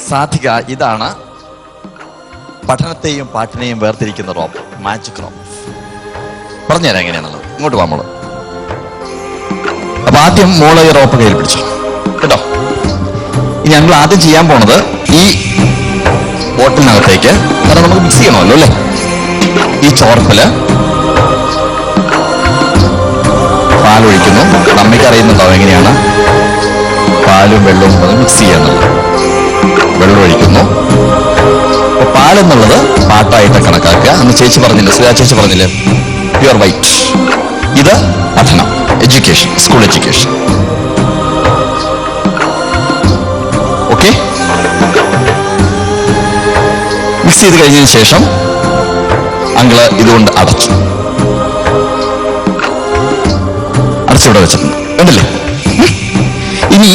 സാധിക, ഇതാണ് പഠനത്തെയും പാട്ടിനെയും വേർതിരിക്കുന്ന rope, magic rope. പറഞ്ഞുതരാം എങ്ങനെയാണുള്ളത്. ഇങ്ങോട്ട് വാ മോള്. അപ്പൊ ആദ്യം മോള് ഈ റോപ്പ് കയ്യിൽ പിടിച്ചു കേട്ടോ. ഇനി ഞങ്ങൾ ആദ്യം ചെയ്യാൻ പോണത് ഈ ബോട്ടിലിനകത്തേക്ക്, കാരണം നമുക്ക് മിക്സ് ചെയ്യണമല്ലോ അല്ലേ, ഈ ചോർപ്പില് പാലൊഴിക്കുന്നു. നമ്മയ്ക്ക് അറിയുന്നുണ്ടാവും എങ്ങനെയാണ് പാലും വെള്ളവും മിക്സ് ചെയ്യുന്നത്. വെള്ളം ഒഴിക്കുന്നു. അപ്പൊ പാലെന്നുള്ളത് പാട്ടായിട്ട് കണക്കാക്കുക. അന്ന് ചേച്ചി പറഞ്ഞില്ലേ, സുധാ ചേച്ചി പറഞ്ഞില്ലേ, പ്യുവർ വൈറ്റ്. ഇത് പഠനം, education, school education. Okay, mix ചെയ്ത് കഴിഞ്ഞതിന് ശേഷം അങ്കിള് ഇതുകൊണ്ട് അടച്ചിവിടെ വെച്ചിട്ടുണ്ട്, കണ്ടില്ലേ? ഇനി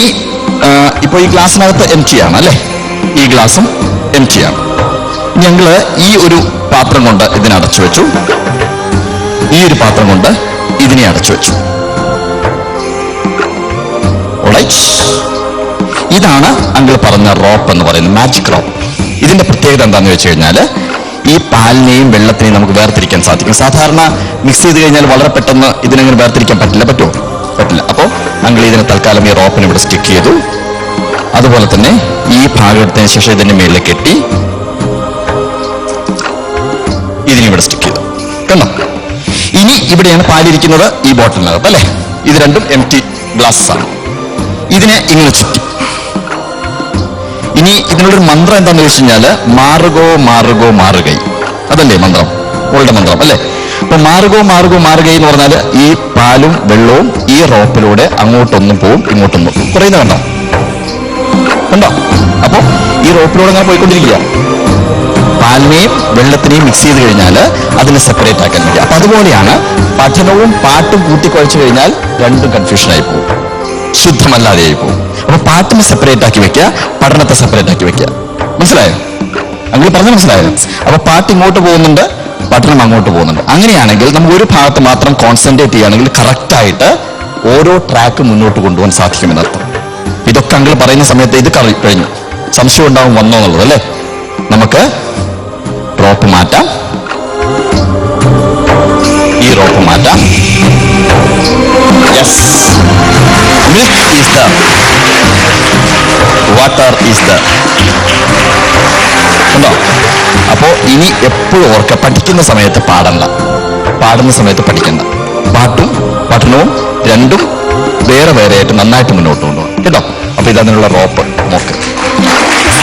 ഇപ്പൊ ഈ ഗ്ലാസ്സിനകത്ത് എംറ്റി ആണ് അല്ലേ, ഈ ഗ്ലാസും എംറ്റി ആണ്. ഞങ്ങള് ഈ ഒരു പാത്രം കൊണ്ട് ഇതിനെ അടച്ചു വെച്ചു, ഈ ഒരു പാത്രം കൊണ്ട് ഇതിനെ അടച്ചു വെച്ചു. ഇതാണ് അങ്കിൾ പറഞ്ഞ റോപ്പ് എന്ന് പറയുന്നത്, മാജിക് റോപ്പ്. ഇതിന്റെ പ്രത്യേകത എന്താന്ന് വെച്ച് കഴിഞ്ഞാല് ഈ പാലിനെയും വെള്ളത്തിനെയും നമുക്ക് വേർതിരിക്കാൻ സാധിക്കും. സാധാരണ മിക്സ് ചെയ്ത് കഴിഞ്ഞാൽ വളരെ പെട്ടെന്ന് ഇതിനെങ്ങനെ വേർതിരിക്കാൻ പറ്റില്ല. പറ്റുമോ? പറ്റില്ല. അപ്പോൾ അങ്കിൾ ഇതിനെ തൽക്കാലം ഈ റോപ്പിനെ ഇവിടെ സ്റ്റിക്ക് ചെയ്തു. അതുപോലെ തന്നെ ഈ ഭാഗം എടുത്തതിന് ശേഷം ഇതിന്റെ മേളിൽ കെട്ടി ഇതിനിവിടെ സ്റ്റിക്ക് ചെയ്തു. കണ്ടോ? ഇനി ഇവിടെയാണ് പാലിരിക്കുന്നത്, ഈ ബോട്ടിലിനകത്ത് അല്ലേ. ഇത് രണ്ടും എംറ്റി ഗ്ലാസ്സസ് ആണ്. ഇതിനെ ഇങ്ങനെ ചുറ്റി. ഇനി ഇതിനുള്ളൊരു മന്ത്രം എന്താണെന്ന് വെച്ച് കഴിഞ്ഞാല് മാറുകോ മാറുകോ മാറുകൈ, അതല്ലേ മന്ത്രം, ഓളുടെ മന്ത്രം അല്ലേ. അപ്പൊ മാറുകോ മാറുകോ മാറുകൈ എന്ന് പറഞ്ഞാല് ഈ പാലും വെള്ളവും ഈ റോപ്പിലൂടെ അങ്ങോട്ടൊന്നും പോവും ഇങ്ങോട്ടൊന്നും പോവും. കുറയുന്ന കണ്ടോ? കണ്ടോ? അപ്പൊ ഈ റോപ്പിലൂടെ അങ്ങനെ പോയിക്കൊണ്ടിരിക്കുക. പാലിനെയും വെള്ളത്തിനെയും മിക്സ് ചെയ്ത് കഴിഞ്ഞാൽ അതിനെ സെപ്പറേറ്റ് ആക്കാൻ പറ്റും. അപ്പൊ അതുപോലെയാണ് പഠനവും പാട്ടും കൂട്ടിക്കുഴച്ചു കഴിഞ്ഞാൽ രണ്ടും കൺഫ്യൂഷനായി പോകും, ശുദ്ധമല്ലാതെയായി പോകും. അപ്പൊ പാട്ടിനെ സെപ്പറേറ്റ് ആക്കി വെക്കുക, പഠനത്തെ സെപ്പറേറ്റ് ആക്കി വെക്കുക. മനസ്സിലായോ? അങ്ങനെ പറഞ്ഞാൽ മനസ്സിലായോ? അപ്പൊ പാട്ട് ഇങ്ങോട്ട് പോകുന്നുണ്ട്, പഠനം അങ്ങോട്ട് പോകുന്നുണ്ട്. അങ്ങനെയാണെങ്കിൽ നമുക്ക് ഒരു ഭാഗത്ത് മാത്രം കോൺസെൻട്രേറ്റ് ചെയ്യുകയാണെങ്കിൽ കറക്റ്റായിട്ട് ഓരോ ട്രാക്ക് മുന്നോട്ട് കൊണ്ടുപോകാൻ സാധിക്കുമെന്നർത്ഥം. ഇതൊക്കെ അങ്കിൾ പറയുന്ന സമയത്ത് ഇത് കഴിഞ്ഞു, സംശയം ഉണ്ടാവും വന്നോ എന്നുള്ളത് അല്ലേ. നമുക്ക് റോപ്പ് മാറ്റാം, ഈ റോപ്പ് മാറ്റാം. Yes, milk is the water is the. ഉണ്ടോ? അപ്പോ ഇനി എപ്പോഴും ഓർക്കുക, പഠിക്കുന്ന സമയത്ത് പാടണ്ട, പാടുന്ന സമയത്ത് പഠിക്കണ്ട. പാട്ടും പഠനവും രണ്ടും വേറെ വേറെ ആയിട്ട് നന്നായിട്ട് മുന്നോട്ട് കൊണ്ടുപോകും കേട്ടോ. അപ്പൊ ഇതതിനുള്ള റോപ്പ് നോക്ക്.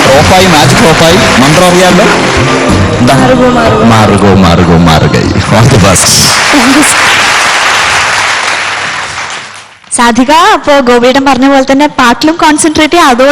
റോപ്പായി, മാജിക് റോപ്പായി. മന്ത്രം അറിയാമല്ലോ, എന്താ? മാറുകോ മാറുകോ മാറുകൈ. All the best. സാധിക, അപ്പോ ഗോപിയേട്ടൻ പറഞ്ഞ പോലെ തന്നെ പാട്ടിലും കോൺസെൻട്രേറ്റ് ചെയ്യുക, അതോടെ